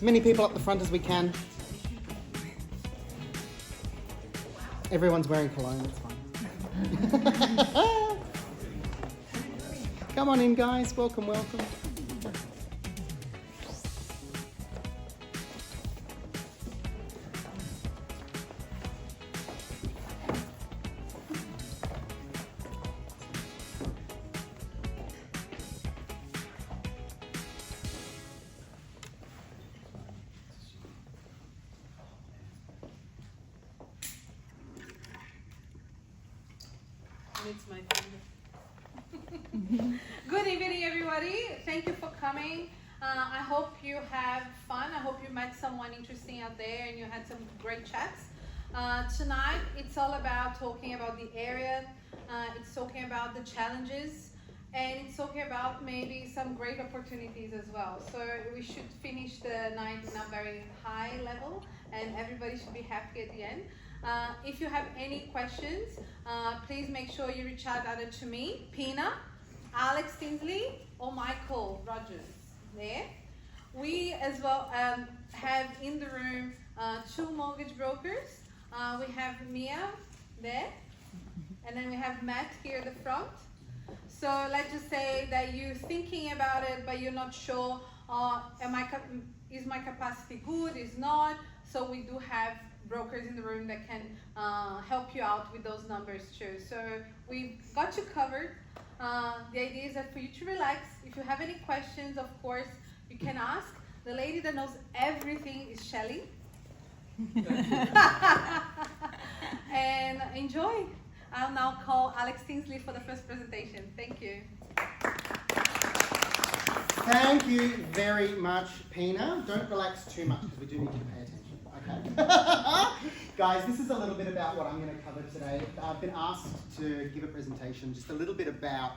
As many people up the front as we can. Everyone's wearing cologne, it's fine. Come on in, guys. Welcome, welcome. It's my finger. Good evening, everybody. Thank you for coming. I hope you have fun. I hope you met someone interesting out there and you had some great chats. Tonight, it's all about talking about the area. It's talking about the challenges, and it's talking about maybe some great opportunities as well. So we should finish the night in a very high level, and everybody should be happy at the end. If you have any questions, please make sure you reach out either to me, Pina, Alex Tinsley, or Michael Rogers there. We as well have in the room 2 mortgage brokers. We have Mia there, and then we have Matt here at the front. So let's just say that you're thinking about it, but you're not sure, is my capacity good, is not? So we do have brokers in the room that can help you out with those numbers too. So we've got you covered. The idea is that for you to relax. If you have any questions, of course, you can ask. The lady that knows everything is Shelley. And enjoy. I'll now call Alex Tinsley for the first presentation. Thank you. Thank you very much, Pina. Don't relax too much because we do need you to pay attention. Okay. Guys, this is a little bit about what I'm going to cover today. I've been asked to give a presentation just a little bit about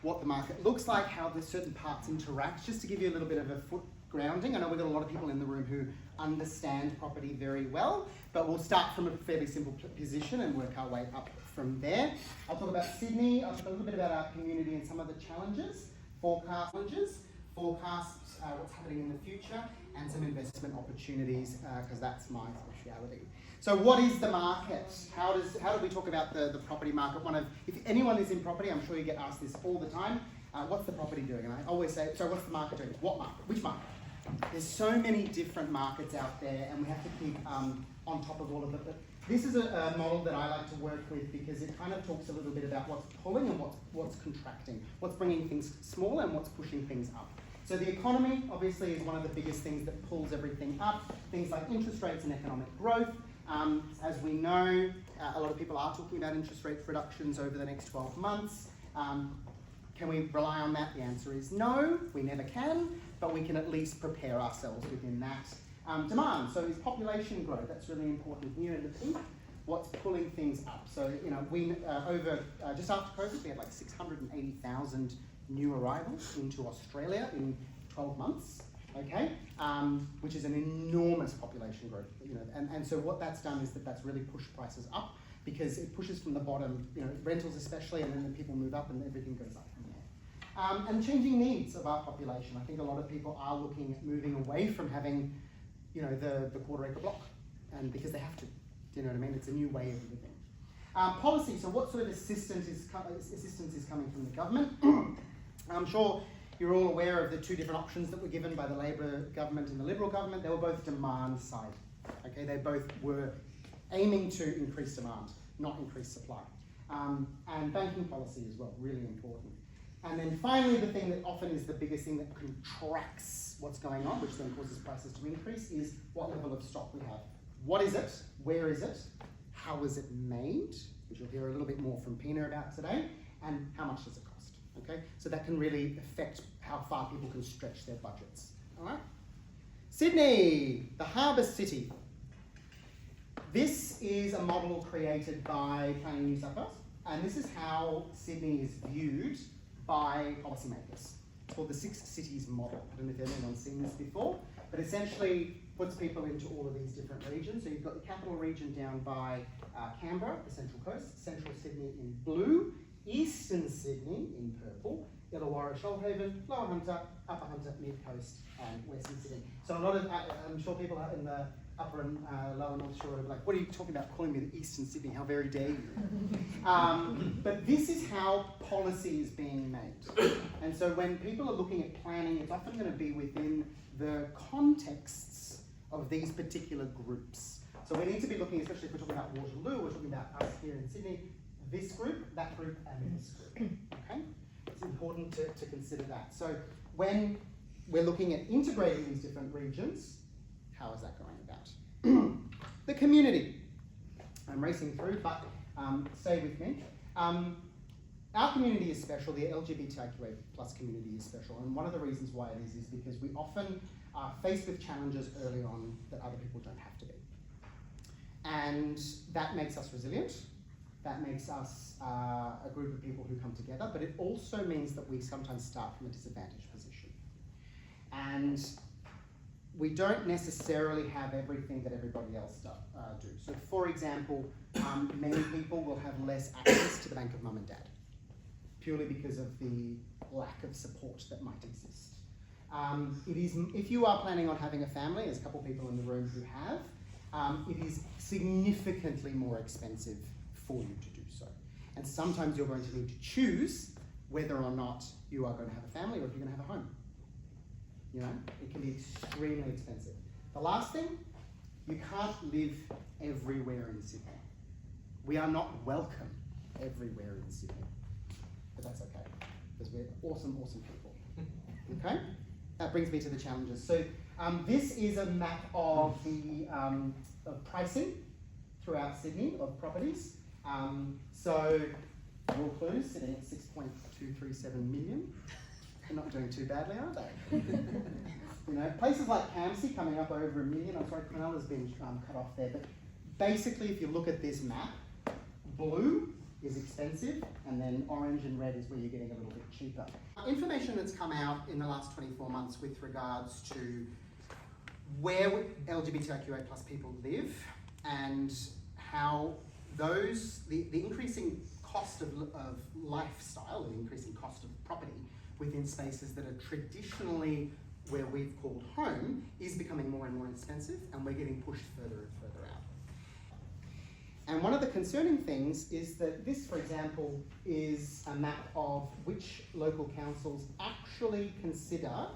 what the market looks like, how the certain parts interact, just to give you a little bit of a foot grounding. I know we've got a lot of people in the room who understand property very well, but we'll start from a fairly simple position and work our way up from there. I'll talk about Sydney, I'll talk a little bit about our community and some of the challenges, forecasts, what's happening in the future, and some investment opportunities, because that's my speciality. So what is the market? How do we talk about the property market? If anyone is in property, I'm sure you get asked this all the time, what's the property doing? And I always say, so what's the market doing? What market? Which market? There's so many different markets out there, and we have to keep on top of all of it. But this is a model that I like to work with because it kind of talks a little bit about what's pulling and what's contracting, what's bringing things small and what's pushing things up. So the economy, obviously, is one of the biggest things that pulls everything up. Things like interest rates and economic growth. As we know, a lot of people are talking about interest rate reductions over the next 12 months. Can we rely on that? The answer is no, we never can, but we can at least prepare ourselves within that. Demand, so is population growth, that's really important here in the pink. What's pulling things up? So, you know, just after COVID, we had like 680,000 new arrivals into Australia in 12 months, okay? Which is an enormous population growth, you know, and so what that's done is that's really pushed prices up because it pushes from the bottom, you know, rentals especially, and then the people move up and everything goes up from there. And changing needs of our population. I think a lot of people are looking at moving away from having, you know, the quarter-acre block, and because they have to, do you know what I mean? It's a new way of living. Policy, so what sort of assistance is coming from the government? I'm sure you're all aware of the 2 different options that were given by the Labor government and the Liberal government. They were both demand side, okay? They both were aiming to increase demand, not increase supply. And banking policy as well, really important. And then finally, the thing that often is the biggest thing that contracts what's going on, which then causes prices to increase, is what level of stock we have. What is it? Where is it? How is it made? Which you'll hear a little bit more from Pina about today. And how much does it cost? Okay, so that can really affect how far people can stretch their budgets. All right. Sydney, the harbour city. This is a model created by Planning New South Wales, and this is how Sydney is viewed by policymakers. It's called the 6 cities model. I don't know if anyone's seen this before, but essentially puts people into all of these different regions. So you've got the capital region down by Canberra, the Central Coast, Central Sydney in blue, Eastern Sydney in purple, Illawarra, Shoalhaven, Lower Hunter, Upper Hunter, Mid Coast, and Western Sydney. So a lot of, I'm sure people in the Upper and Lower North Shore are like, what are you talking about calling me the Eastern Sydney? How very dare you? But this is how policy is being made. And so when people are looking at planning, it's often going to be within the contexts of these particular groups. So we need to be looking, especially if we're talking about Waterloo, we're talking about us here in Sydney, this group, and this group, okay? It's important to consider that. So when we're looking at integrating these different regions, how is that going about? The community. I'm racing through, but stay with me. Our community is special, the LGBTIQA plus community is special, and one of the reasons why it is because we often are faced with challenges early on that other people don't have to be. And that makes us resilient, that makes us a group of people who come together, but it also means that we sometimes start from a disadvantaged position. And we don't necessarily have everything that everybody else do. So for example, many people will have less access to the bank of mum and dad, purely because of the lack of support that might exist. If you are planning on having a family, there's a couple of people in the room who have, it is significantly more expensive for you to do so. And sometimes you're going to need to choose whether or not you are going to have a family or if you're going to have a home. You know, it can be extremely expensive. The last thing, you can't live everywhere in Sydney. We are not welcome everywhere in Sydney. But that's okay, because we're awesome, awesome people. Okay? That brings me to the challenges. So this is a map of the of pricing throughout Sydney of properties. So Raw Clues sitting at 6.237 million. They're not doing too badly, are they? You know, places like Campsie coming up over $1 million. I'm sorry, Cronulla's been cut off there. But basically, if you look at this map, blue is expensive, and then orange and red is where you're getting a little bit cheaper. Information that's come out in the last 24 months with regards to where LGBTIQA plus people live and how those, the increasing cost of lifestyle and increasing cost of property within spaces that are traditionally where we've called home is becoming more and more expensive, and we're getting pushed further and further out. And one of the concerning things is that this, for example, is a map of which local councils actually consider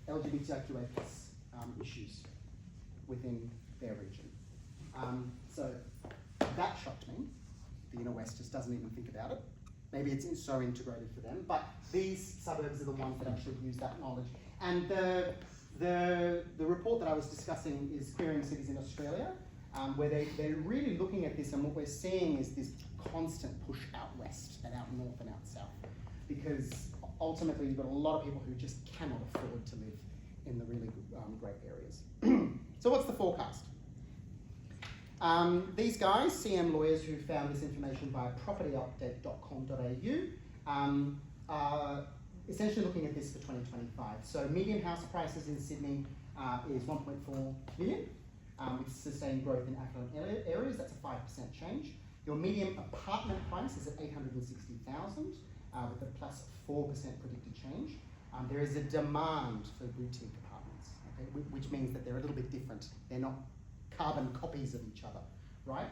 LGBTIQA plus issues within their region. So that shocked me. The Inner West just doesn't even think about it. Maybe it's so integrated for them, but these suburbs are the ones that actually use that knowledge. And the report that I was discussing is Queering Cities in Australia, where they're really looking at this, and what we're seeing is this constant push out west and out north and out south, because ultimately you've got a lot of people who just cannot afford to live in the really great areas. So what's the forecast? These guys, CM Lawyers, who found this information via propertyupdate.com.au, are essentially looking at this for 2025. So median house prices in Sydney is 1.4 million, with sustained growth in affluent areas. That's a 5% change. Your median apartment price is at 860,000, with a plus 4% predicted change. There is a demand for boutique apartments, okay, which means that they're a little bit different. They're not carbon copies of each other, right?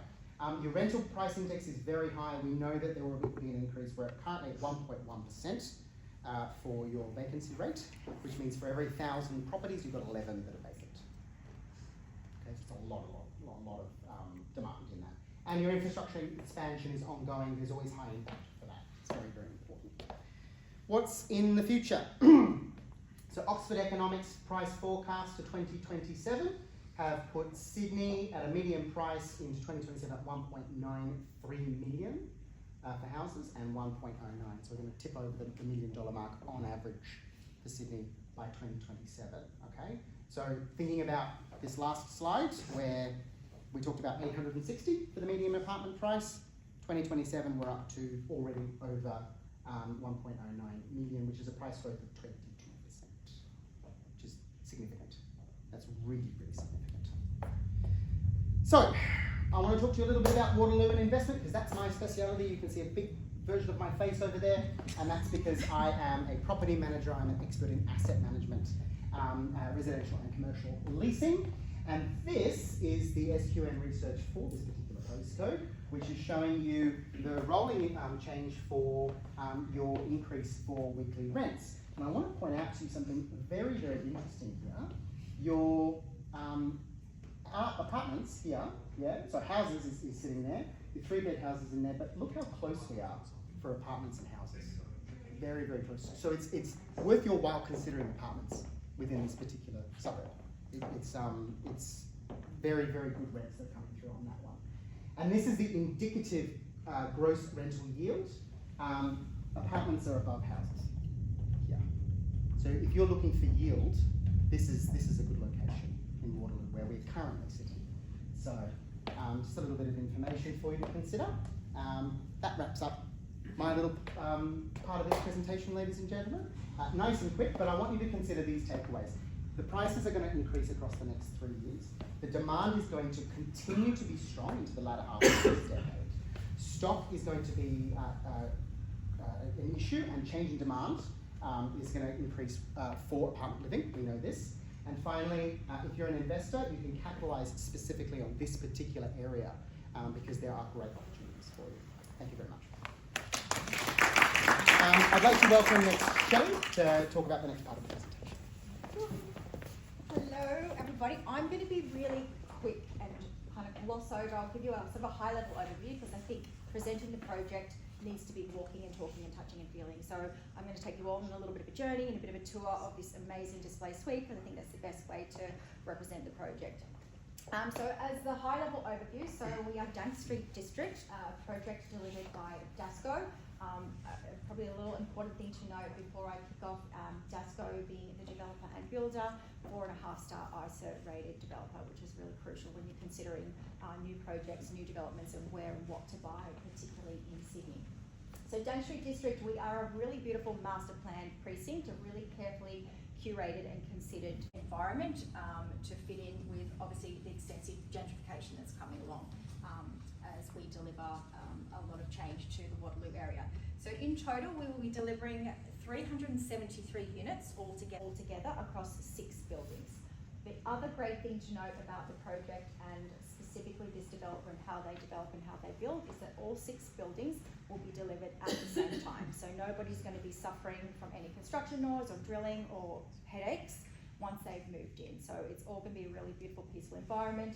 Your rental price index is very high. We know that there will be an increase. We're currently at 1.1% for your vacancy rate, which means for every 1,000 properties, you've got 11 that are vacant. Okay, so it's a lot of demand in that. And your infrastructure expansion is ongoing. There's always high impact for that. It's very, very important. What's in the future? So Oxford Economics price forecast to 2027 have put Sydney at a median price into 2027 at 1.93 million for houses and 1.09. So we're going to tip over the $1 million mark on average for Sydney by 2027. Okay. So thinking about this last slide where we talked about 860 for the median apartment price, 2027 we're up to already over 1.09 million, which is a price growth of 22%, which is significant. That's really, really significant. So, I want to talk to you a little bit about Waterloo and investment, because that's my speciality. You can see a big version of my face over there, and that's because I am a property manager. I'm an expert in asset management, residential and commercial leasing. And this is the SQN research for this particular postcode, which is showing you the rolling change for your increase for weekly rents. And I want to point out to you something very, very interesting here. Your apartments here, so houses is sitting there, the 3-bed houses in there, but look how close we are for apartments and houses. Very, very close. So it's worth your while considering apartments within this particular suburb. It's very, very good rents that are coming through on that one. And this is the indicative gross rental yield. Apartments are above houses here. So if you're looking for yield, this is a good location in Waterloo where we're currently sitting. So just a little bit of information for you to consider. That wraps up my little part of this presentation, ladies and gentlemen. Nice and quick, but I want you to consider these takeaways. The prices are going to increase across the next 3 years. The demand is going to continue to be strong into the latter half of this decade. Stock is going to be an issue, and changing demand is going to increase for apartment living. We know this. And finally, if you're an investor, you can capitalise specifically on this particular area because there are great opportunities for you. Thank you very much. I'd like to welcome next Shelley to talk about the next part of the presentation. Hello everybody, I'm going to be really quick and kind of gloss over. I'll give you a sort of a high level overview because I think presenting the project needs to be walking and talking and touching and feeling. So I'm going to take you all on a little bit of a journey and a bit of a tour of this amazing display suite, and I think that's the best way to represent the project. So as the high level overview, so we are Dank Street District, project delivered by Dasco. Probably a little important thing to note before I kick off, Dasco being the developer and builder, 4.5-star ISO rated developer, which is really crucial when you're considering new projects, new developments, and where and what to buy, particularly in Sydney. So Dank Street District, we are a really beautiful master planned precinct, a really carefully curated and considered environment to fit in with obviously the extensive gentrification that's coming along as we deliver a lot of change to the Waterloo area. So in total, we will be delivering 373 units altogether across 6 buildings. The other great thing to note about the project, and specifically this developer and how they develop and how they build, is that all 6 buildings will be delivered at the same time. So nobody's going to be suffering from any construction noise or drilling or headaches once they've moved in. So it's all going to be a really beautiful, peaceful environment.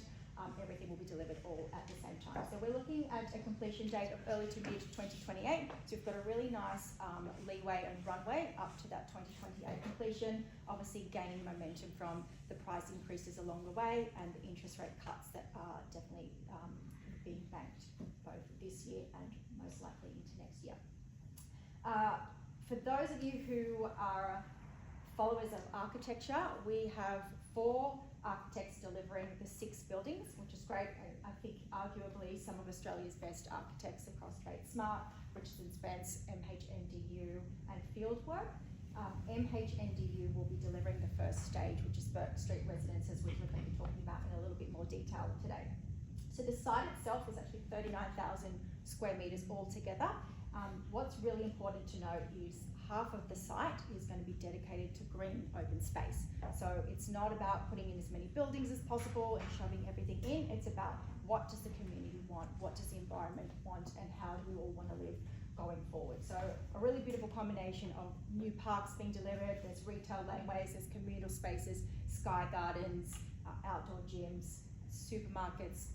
Everything will be delivered all at the same time. So we're looking at a completion date of early to mid 2028. So we've got a really nice leeway and runway up to that 2028 completion, obviously gaining momentum from the price increases along the way and the interest rate cuts that are definitely being banked both this year and most likely into next year. For those of you who are followers of architecture, we have 4 architects delivering the 6 buildings, which is great. I think arguably some of Australia's best architects across Trade Smart, Richardson Spence, MHNDU and Fieldwork. MHNDU will be delivering the first stage, which is Burke Street Residences, which we're going to be talking about in a little bit more detail today. So the site itself is actually 39,000 square metres altogether. What's really important to note is half of the site is going to be dedicated to green open space. So it's not about putting in as many buildings as possible and shoving everything in. It's about what does the community want, what does the environment want, and how do we all want to live going forward. So a really beautiful combination of new parks being delivered. There's retail laneways, there's communal spaces, sky gardens, outdoor gyms, supermarkets.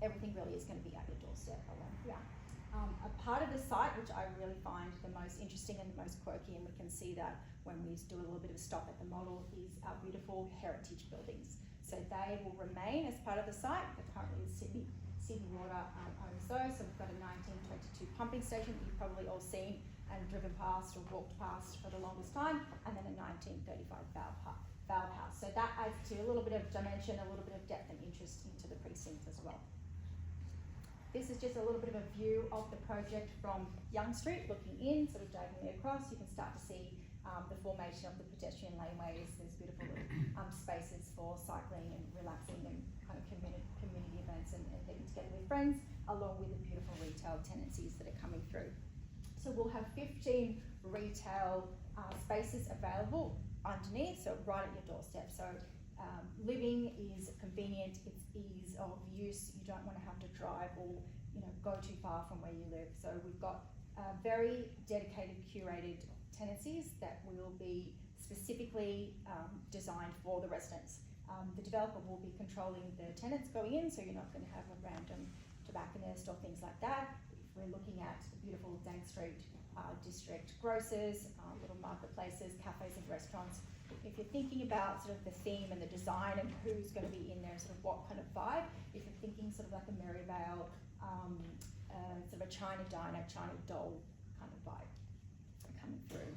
Everything really is going to be at your doorstep along here. A part of the site which I really find the most interesting and the most quirky, and we can see that when we do a little bit of a stop at the model, is our beautiful heritage buildings. So they will remain as part of the site. They're currently Sydney Water owns those. So we've got a 1922 pumping station that you've probably all seen and driven past or walked past for the longest time, and then a 1935 valve house. So that adds to a little bit of dimension, a little bit of depth and interest into the precinct as well. This is just a little bit of a view of the project from Young Street, looking in, sort of diagonally across. You can start to see the formation of the pedestrian laneways. There's beautiful spaces for cycling and relaxing and kind of community events and getting together with friends, along with the beautiful retail tenancies that are coming through. So we'll have 15 retail spaces available underneath, so right at your doorstep. So living is convenient, it's ease of use. You don't want to have to drive or go too far from where you live. So we've got very dedicated, curated tenancies that will be specifically designed for the residents. The developer will be controlling the tenants going in, so you're not going to have a random tobacconist or things like that. If we're looking at the beautiful Dank Street district, grocers, little marketplaces, cafes and restaurants. If you're thinking about sort of the theme and the design and who's going to be in there, sort of what kind of vibe, if you're thinking sort of like a Maryvale, sort of a China diner, China doll kind of vibe coming through.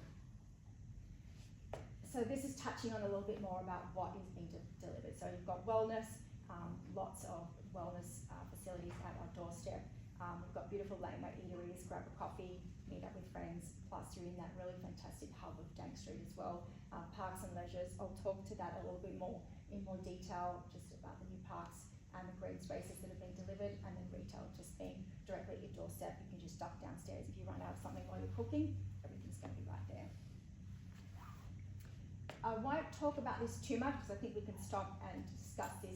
So this is touching on a little bit more about what is being delivered. So you've got wellness, lots of wellness facilities at our doorstep. We've got beautiful laneway eateries, grab a coffee, meet up with friends, plus you're in that really fantastic hub of Dank Street as well. Parks and leisures, I'll talk to that a little bit more in more detail, just about the new parks and the green spaces that have been delivered, and then retail just being directly at your doorstep. You can just duck downstairs if you run out of something while you're cooking, everything's going to be right there. I won't talk about this too much because I think we can stop and discuss this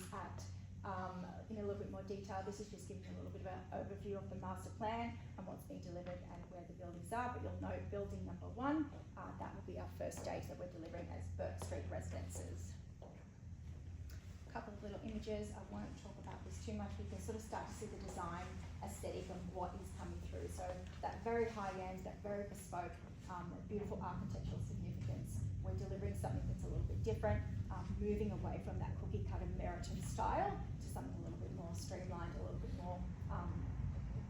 in a little bit more detail. This is just giving you a little bit of an overview of the master plan and what's being delivered and where the buildings are, but you'll note building number 1, that will be our first stage that we're delivering as Burke Street residences. A couple of little images, I won't talk about this too much. We can sort of start to see the design aesthetic and what is coming through. So that very high end, that very bespoke, beautiful architectural significance. We're delivering something that's a little bit different, moving away from that cookie cutter Meriton style to something a little bit more streamlined, a little bit more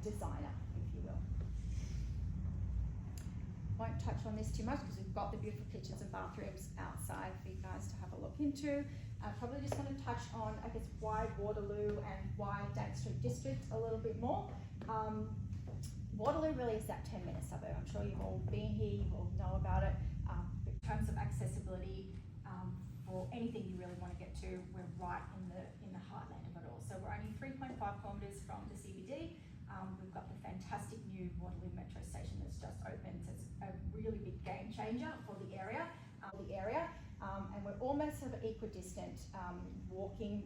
designer, if you will. Won't touch on this too much because we've got the beautiful kitchens and bathrooms outside for you guys to have a look into. Probably just want to touch on, I guess, why Waterloo and why Dank Street District a little bit more. Waterloo really is that 10-minute suburb. I'm sure you've all been here, you all know about it. In terms of accessibility, for anything you really want to get to, we're right in the heartland of it all. So we're only 3.5 kilometres from the CBD. We've got the fantastic new Waterloo Metro station that's just opened. So it's a really big game changer for the area. And we're almost sort of equidistant walking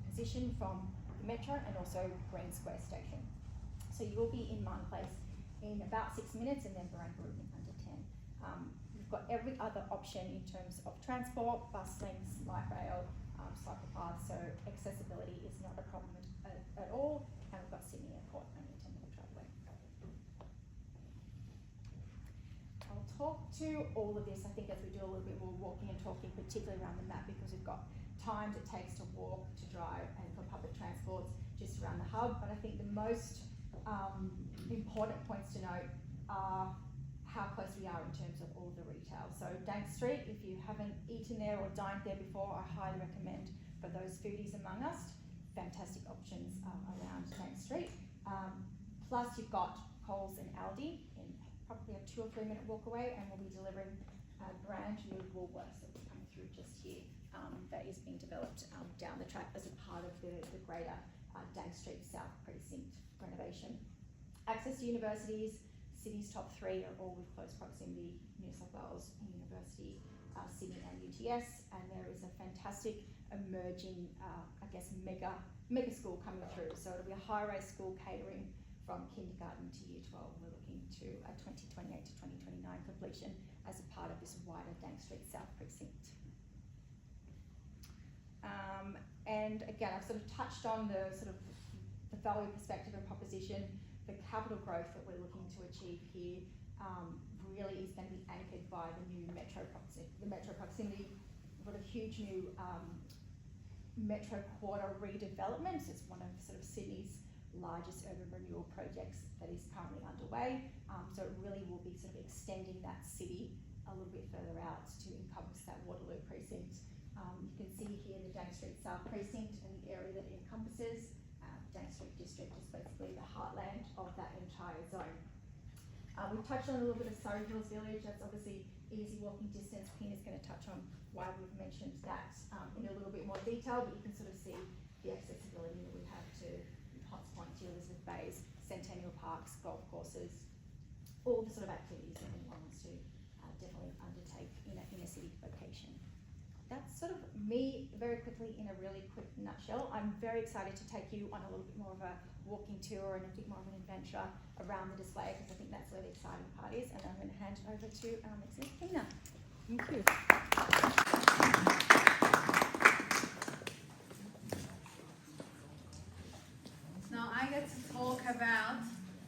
position from the Metro and also Green Square Station. So you will be in Martin Place in about 6 minutes and then Barangaroo in under 10. We've got every other option in terms of transport, bus links, light rail, cycle paths, so accessibility is not a problem at all. And we've got Sydney Airport, only a 10-minute drive away. I'll talk to all of this, I think, as we do a little bit more walking and talking, particularly around the map, because we've got times it takes to walk, to drive, and for public transports just around the hub. But I think the most important points to note are how close we are in terms of all the retail. So Dank Street, if you haven't eaten there or dined there before, I highly recommend for those foodies among us, fantastic options around Dank Street. Plus you've got Coles and Aldi in probably a 2 or 3 minute walk away, and we'll be delivering a brand new Woolworths that will come through just here that is being developed down the track as a part of the greater Dank Street South Precinct renovation. Access to universities, City's top 3 are all with close proximity: New South Wales University, Sydney and UTS, and there is a fantastic emerging, I guess, mega school coming through. So it'll be a high-rise school catering from kindergarten to year 12. We're looking to a 2028 to 2029 completion as a part of this wider Dank Street South Precinct. And again, I've sort of touched on the sort of the value perspective and proposition. The capital growth that we're looking to achieve here really is going to be anchored by the new metro proximity. We've got a huge new metro quarter redevelopment. It's one of sort of Sydney's largest urban renewal projects that is currently underway. So it really will be sort of extending that city a little bit further out to encompass that Waterloo precinct. You can see here the Dank Street South Precinct and the area that it encompasses. Dank Street District is basically the heartland of that entire zone. We've touched on a little bit of Surrey Hills Village. That's obviously easy walking distance. Pina's going to touch on why we've mentioned that in a little bit more detail, but you can sort of see the accessibility that we have to Potts Point, to Elizabeth Bays, Centennial Parks, golf courses, all the sort of activities that anyone wants to definitely undertake in a city location. That's sort of me very quickly in a really quick nutshell. I'm very excited to take you on a little bit more of a walking tour and a bit more of an adventure around the display, because I think that's where the exciting part is. And I'm going to hand it over to our next Pina. Thank you. Now I get to talk about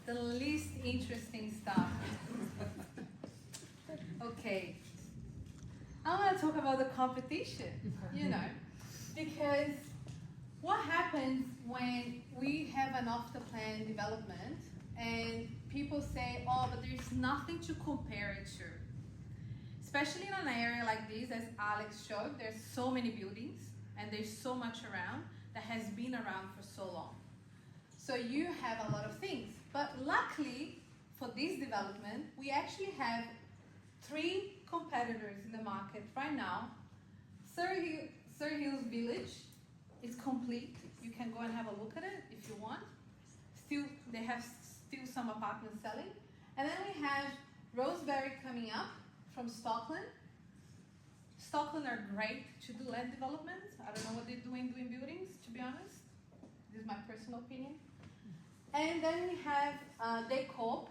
the least interesting stuff. Okay. I want to talk about the competition, because what happens when we have an off-the-plan development and people say, oh, but there's nothing to compare it to. Especially in an area like this, as Alex showed, there's so many buildings and there's so much around that has been around for so long. So you have a lot of things. But luckily, for this development, we actually have 3 competitors in the market right now. Surrey Hills Village is complete. You can go and have a look at it if you want. They have still some apartments selling. And then we have Roseberry coming up from Stockland. Stockland are great to do land development. I don't know what they're doing buildings, to be honest. This is my personal opinion. And then we have Decorp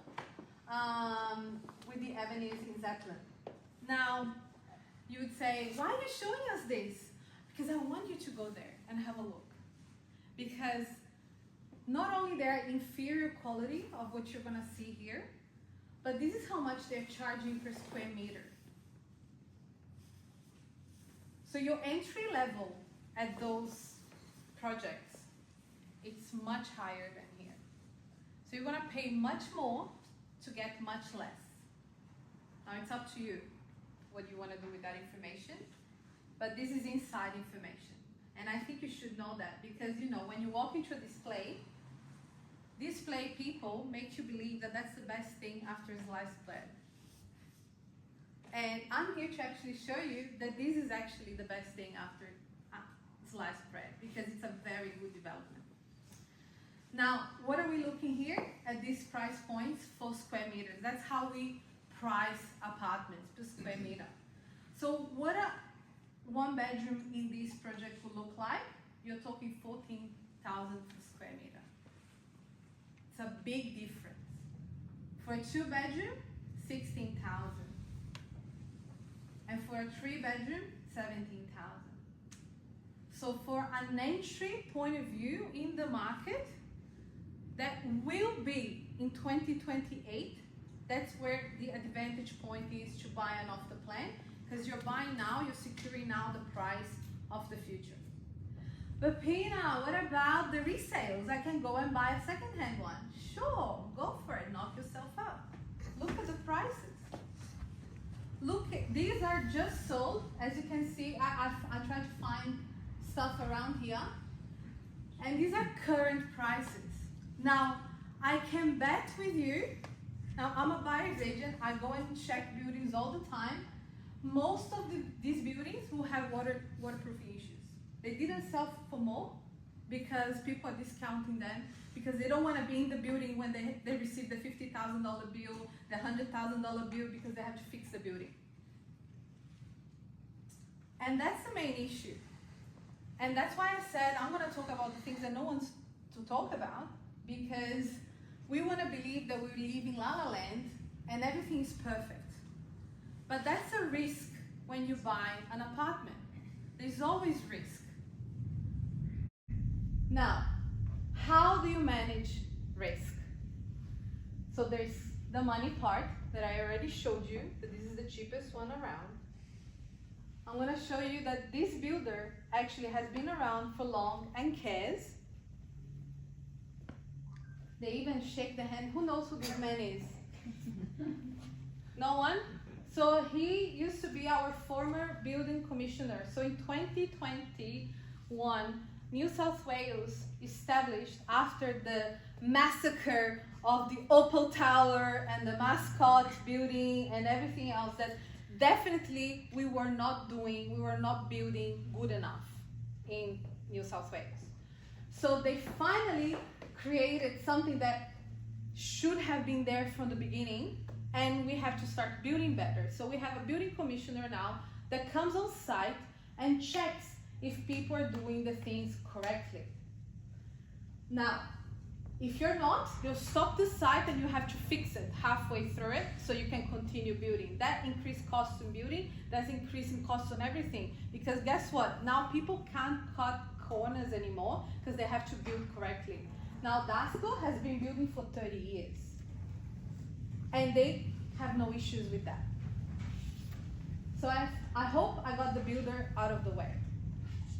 with the avenues in Zeppelin. Now, you would say, why are you showing us this? Because I want you to go there and have a look. Because not only they're inferior quality of what you're gonna see here, but this is how much they're charging per square meter. So your entry level at those projects, it's much higher than here. So you're gonna pay much more to get much less. Now it's up to you what you want to do with that information, but this is inside information. And I think you should know that, because when you walk into a display people make you believe that that's the best thing after sliced bread. And I'm here to actually show you that this is actually the best thing after sliced bread, because it's a very good development. Now, what are we looking here at these price points for square meters? That's how we price apartments per square meter. So what a 1 bedroom in this project would look like? You're talking 14,000 per square meter. It's a big difference. For a 2 bedroom, 16,000. And for a 3 bedroom, 17,000. So for an entry point of view in the market, that will be in 2028, that's where the advantage point is to buy an off the plan, because you're buying now, you're securing now the price of the future. But Pina, what about the resales? I can go and buy a second-hand one. Sure, go for it, knock yourself up. Look at the prices. Look, these are just sold. As you can see, I'm trying to find stuff around here. And these are current prices. Now, I can bet with you, now I'm a buyer's agent, I go and check buildings all the time. Most of these buildings will have waterproofing issues. They didn't sell for more because people are discounting them, because they don't want to be in the building when they receive the $50,000 bill, the $100,000 bill, because they have to fix the building. And that's the main issue. And that's why I said I'm going to talk about the things that no one's to talk about, because we want to believe that we live in La La Land and everything is perfect. But that's a risk when you buy an apartment. There's always risk. Now, how do you manage risk? So there's the money part that I already showed you, that this is the cheapest one around. I'm going to show you that this builder actually has been around for long and cares. They even shake the hand. Who knows who this man is? No one? So he used to be our former building commissioner. So in 2021, New South Wales established, after the massacre of the Opal Tower and the Mascot building and everything else, that definitely we were not building good enough in New South Wales. So they finally created something that should have been there from the beginning, and we have to start building better. So we have a building commissioner now that comes on site and checks if people are doing the things correctly. Now, if you're not, you'll stop the site and you have to fix it halfway through it so you can continue building. That increased cost in building, that's increasing costs on everything. Because guess what? Now people can't cut corners anymore because they have to build correctly. Now Dasco has been building for 30 years and they have no issues with that. So I hope I got the builder out of the way.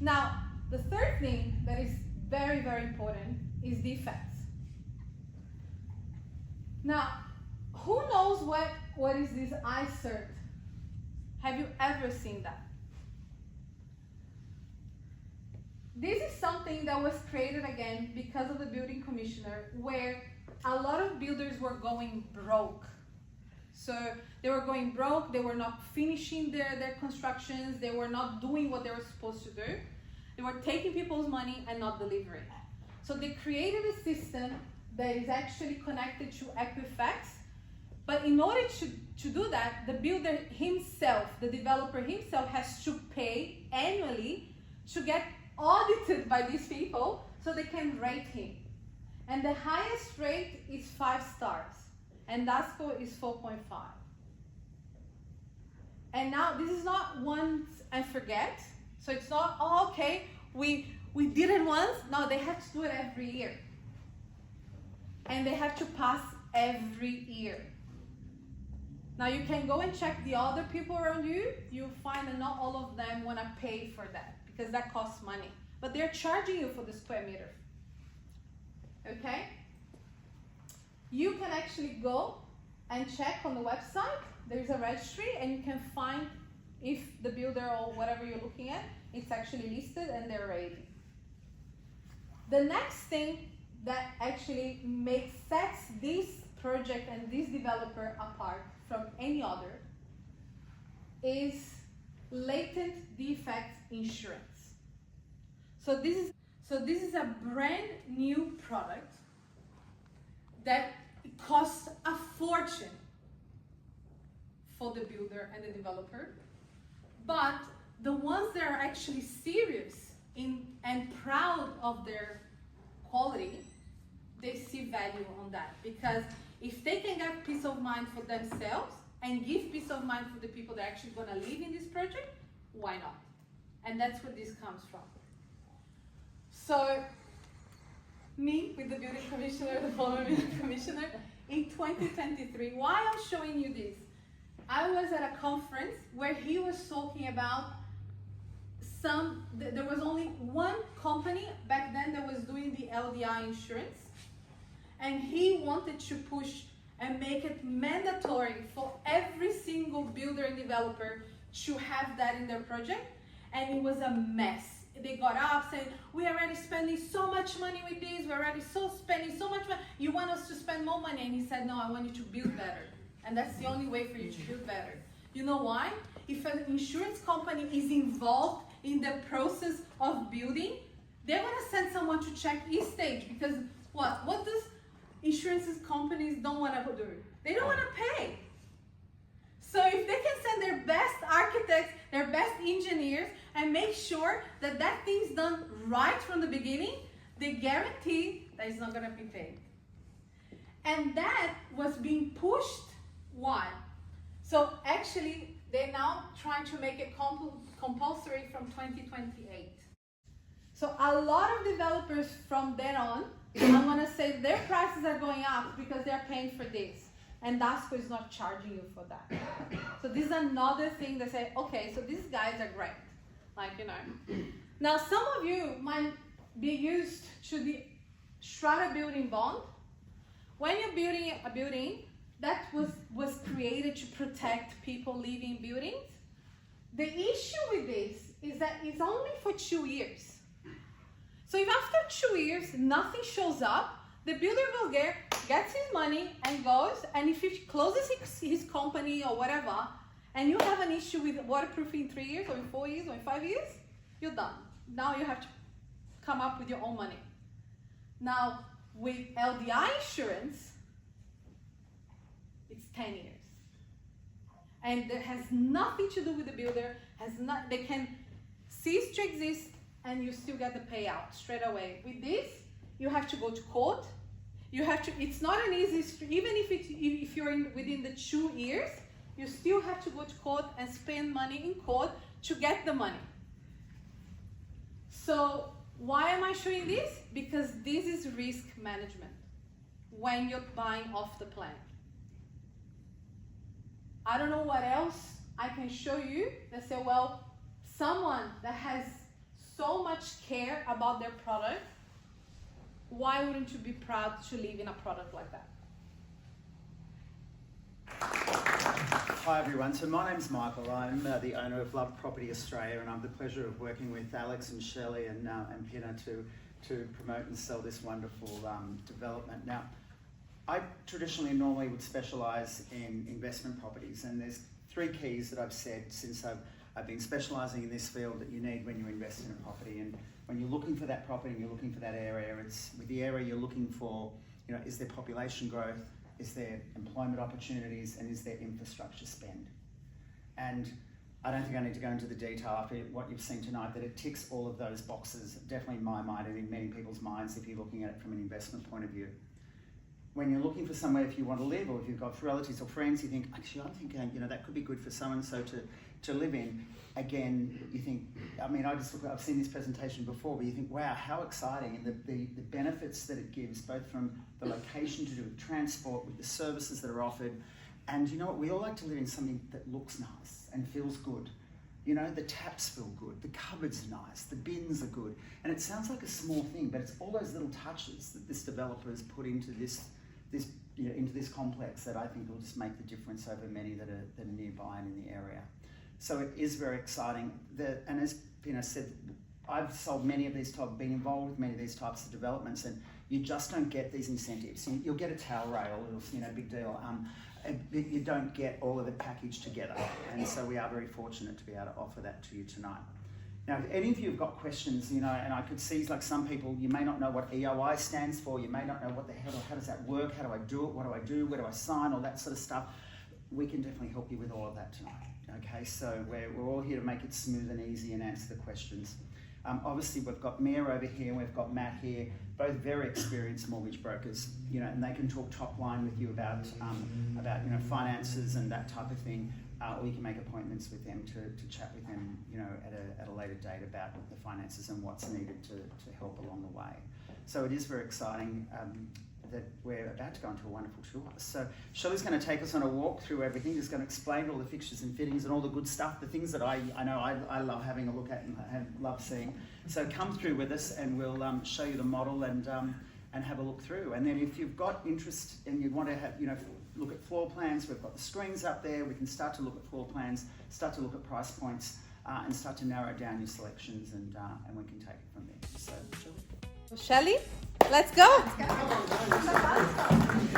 Now, the third thing that is very, very important is defects. Now, who knows what is this ICERT? Have you ever seen that? This is something that was created again because of the building commissioner, where a lot of builders were going broke. So they were going broke, they were not finishing their constructions, they were not doing what they were supposed to do. They were taking people's money and not delivering. So they created a system that is actually connected to Equifax, but in order to do that, the builder himself, the developer himself, has to pay annually to get audited by these people so they can rate him. And the highest rate is 5 stars, and Dasco is 4.5. And now this is not once and forget, so it's not, oh, okay, we did it once. No, they have to do it every year. And they have to pass every year. Now you can go and check the other people around you. You'll find that not all of them want to pay for that because that costs money. But they're charging you for the square meter. Okay? You can actually go and check on the website. There's a registry and you can find if the builder or whatever you're looking at, it's actually listed and they're rating. The next thing that actually sets this project and this developer apart from any other is latent defect insurance. So this is a brand new product that costs a fortune for the builder and the developer, but the ones that are actually serious and proud of their quality, they see value on that, because if they can get peace of mind for themselves and give peace of mind for the people that are actually going to live in this project, why not? And that's where this comes from. So, me with the building commissioner, the former building commissioner, in 2023, why I'm showing you this? I was at a conference where he was talking about there was only one company back then that was doing the LDI insurance, and he wanted to push and make it mandatory for every single builder and developer to have that in their project, and it was a mess. They got up saying, we're already spending so much money with this, we're already spending so much money, you want us to spend more money? And he said, no, I want you to build better. And that's the only way for you to build better. You know why? If an insurance company is involved in the process of building, they're going to send someone to check each stage, because what does insurance companies don't want to do? They don't want to pay. So if they can send their best architects, their best engineers, and make sure that that thing's done right from the beginning, they guarantee that it's not going to be paid. And that was being pushed. Why? So actually, they're now trying to make it compulsory from 2028. So a lot of developers from then on, I'm going to say their prices are going up because they're paying for this. And Dasco is not charging you for that. So this is another thing that say, okay, so these guys are great. Like, you know. Now, some of you might be used to the strata building bond. When you're building a building, that was created to protect people living in buildings. The issue with this is that it's only for 2 years. So if after 2 years nothing shows up, the builder goes there, gets his money and goes, and if he closes his company or whatever, and you have an issue with waterproofing in 3 years or in 4 years or in 5 years, you're done. Now you have to come up with your own money. Now with LDI insurance, it's 10 years. and that has nothing to do with the builder, they can cease to exist, and you still get the payout straight away. With this, you have to go to court. You have to. It's not an easy. Even if you're within the 2 years, you still have to go to court and spend money in court to get the money. So why am I showing this? Because this is risk management when you're buying off the plan. I don't know what else I can show you that say, well, someone that has so much care about their product, why wouldn't you be proud to live in a product like that? Hi everyone, so my name's Michael. I'm the owner of Love Property Australia, and I have the pleasure of working with Alex and Shelley and Pina to promote and sell this wonderful development. Now, I traditionally normally would specialise in investment properties, and there's 3 keys that I've said since I've been specialising in this field that you need when you invest in a property. And when you're looking for that property and you're looking for that area, it's with the area you're looking for, you know, is there population growth? Is there employment opportunities, and is there infrastructure spend? And I don't think I need to go into the detail after what you've seen tonight, that it ticks all of those boxes, definitely in my mind and in many people's minds if you're looking at it from an investment point of view. When you're looking for somewhere, if you want to live, or if you've got relatives or friends, you think, actually, I'm thinking, you know, that could be good for so-and-so to live in. Again, you think, I mean, I've seen this presentation before, but you think, wow, how exciting, and the benefits that it gives, both from the location to do with transport, with the services that are offered. And you know what, we all like to live in something that looks nice and feels good. You know, the taps feel good, the cupboards are nice, the bins are good. And it sounds like a small thing, but it's all those little touches that this developer has put into this into this complex that I think will just make the difference over many that are nearby and in the area. So it is very exciting. And as Pina said, I've sold many of these types, been involved with many of these types of developments, and you just don't get these incentives. You'll get a towel rail, you know, big deal. You don't get all of it packaged together. And so we are very fortunate to be able to offer that to you tonight. Now, if any of you have got questions, you know, and I could see, like some people, you may not know what EOI stands for, you may not know what the hell, how does that work, how do I do it, what do I do, where do I sign, all that sort of stuff. We can definitely help you with all of that tonight, okay? So we're all here to make it smooth and easy and answer the questions. Obviously, we've got Mia over here, we've got Matt here, both very experienced mortgage brokers, you know, and they can talk top line with you about you know, finances and that type of thing. Or you can make appointments with them to chat with them, you know, at a later date about the finances and what's needed to help along the way. So it is very exciting that we're about to go into a wonderful tour. So Shelley's going to take us on a walk through everything. She's going to explain all the fixtures and fittings and all the good stuff, the things that I know I love having a look at and love seeing. So come through with us, and we'll show you the model and have a look through. And then if you've got interest and you want to have, you know, look at floor plans, we've got the screens up there. We can start to look at floor plans, start to look at price points, and start to narrow down your selections, and we can take it from there. So, Shelley? Shelley, let's go. Let's go.